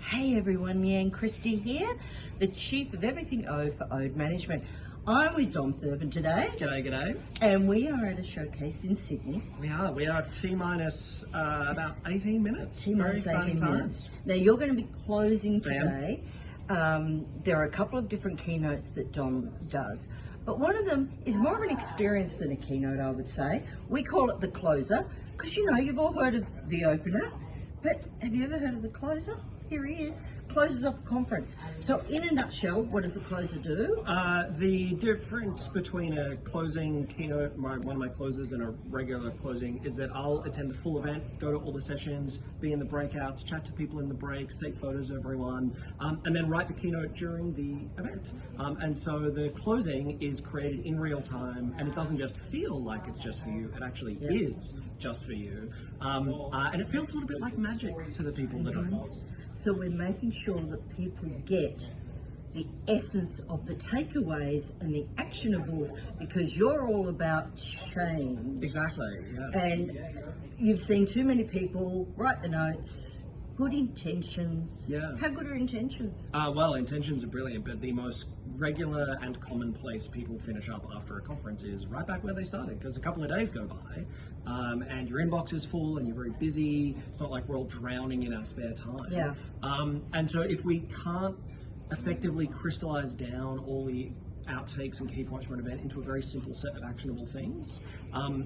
Hey everyone, Leanne Christie here, the Chief of Everything O for Ode Management. I'm with Dom Thurbon today. G'day, g'day. And we are at a showcase in Sydney. We are T-minus about 18 minutes. T-minus 18 minutes. Now you're going to be closing today. There are a couple of different keynotes that Dom does, but one of them is more of an experience than a keynote, I would say. We call it the closer, because you've all heard of the opener, but have you ever heard of the closer? Here he is, closes off a conference. So in a nutshell, what does a closer do? The difference between a closing keynote, one of my closes, and a regular closing is that I'll attend the full event, go to all the sessions, be in the breakouts, chat to people in the breaks, take photos of everyone, and then write the keynote during the event. And so the closing is created in real time, and it doesn't just feel like it's just for you, it actually is just for you. And it feels a little bit like magic to the people that are. So we're making sure that people get the essence of the takeaways and the actionables, because you're all about change. Exactly, yeah. And you've seen too many people write the notes, good intentions. Yeah. How good are intentions? Well, intentions are brilliant, but the most regular and commonplace people finish up after a conference is right back where they started, because a couple of days go by and your inbox is full and you're very busy. It's not like we're all drowning in our spare time. Yeah. And so if we can't effectively crystallize down all the outtakes and key points from an event into a very simple set of actionable things,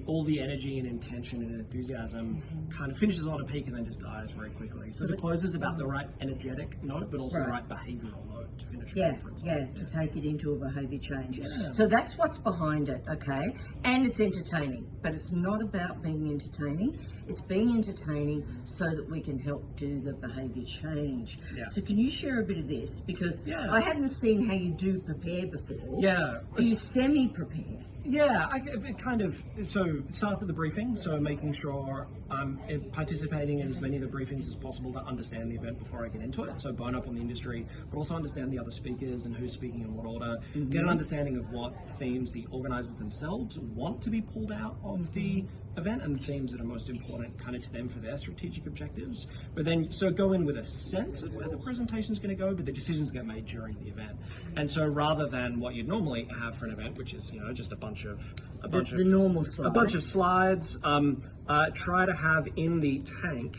all the energy and intention and enthusiasm kind of finishes on a peak and then just dies very quickly. So the close is about the right energetic note, but also the right behavioural note to finish the conference. To take it into a behaviour change. So that's what's behind it, okay? And it's entertaining, but it's not about being entertaining. It's being entertaining so that we can help do the behaviour change. So can you share a bit of this? Because I hadn't seen how you do prepare before. Yeah. You semi-prepare. Yeah, it kind of, so it starts at the briefing, so making sure I'm participating in as many of the briefings as possible to understand the event before I get into it, so bone up on the industry, but also understand the other speakers and who's speaking in what order, get an understanding of what themes the organisers themselves want to be pulled out of the event and themes that are most important kind of to them for their strategic objectives, but then so go in with a sense of where the presentation is going to go, but the decisions get made during the event. And so rather than what you'd normally have for an event, which is just a bunch of normal slides. A bunch of slides. Try to have in the tank.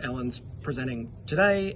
Ellen's presenting today,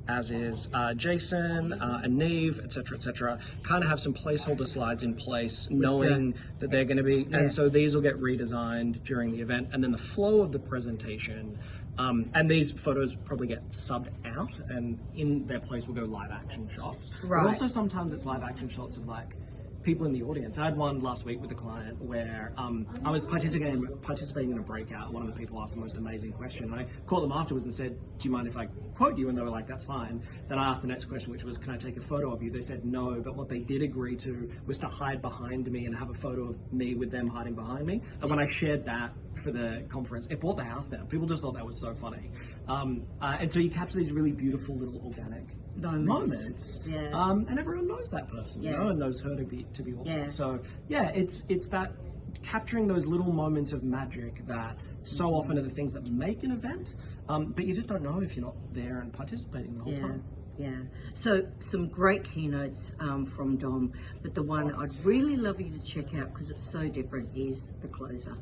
as is Jason and Neve, etc. Kind of have some placeholder slides in place, knowing that they're going to be, and so these will get redesigned during the event, and then the flow of the presentation. And these photos probably get subbed out, and in their place will go live action shots. Right. But also sometimes it's live action shots of like people in the audience. I had one last week with a client where I was participating in a breakout. One of the people asked the most amazing question. And I called them afterwards and said, "Do you mind if I quote you?" And they were like, "That's fine." Then I asked the next question, which was, "Can I take a photo of you?" They said no, but what they did agree to was to hide behind me and have a photo of me with them hiding behind me. And when I shared that for the conference, it brought the house down. People just thought that was so funny. And so you capture these really beautiful little organic moments. And everyone knows that person, and knows her to be awesome. So it's that capturing those little moments of magic that so often are the things that make an event, but you just don't know if you're not there and participating the whole time. So some great keynotes from Dom, but the one I'd really love you to check out because it's so different is the closer.